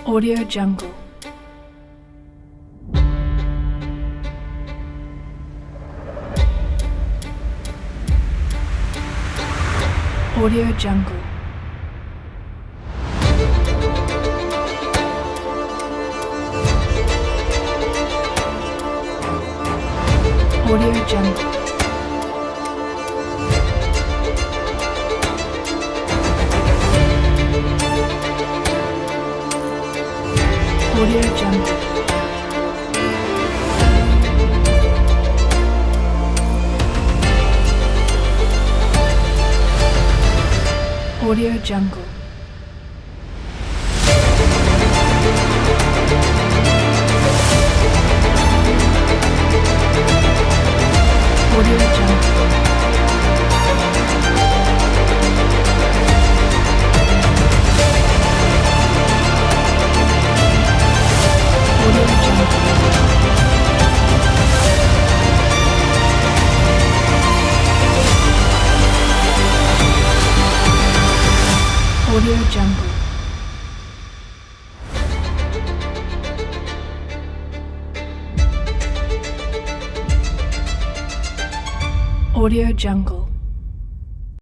Audio Jungle. Audio Jungle. Audio Jungle. Audio Jungle. Audio Jungle. Audio Jungle. Audio Jungle. Audio Jungle.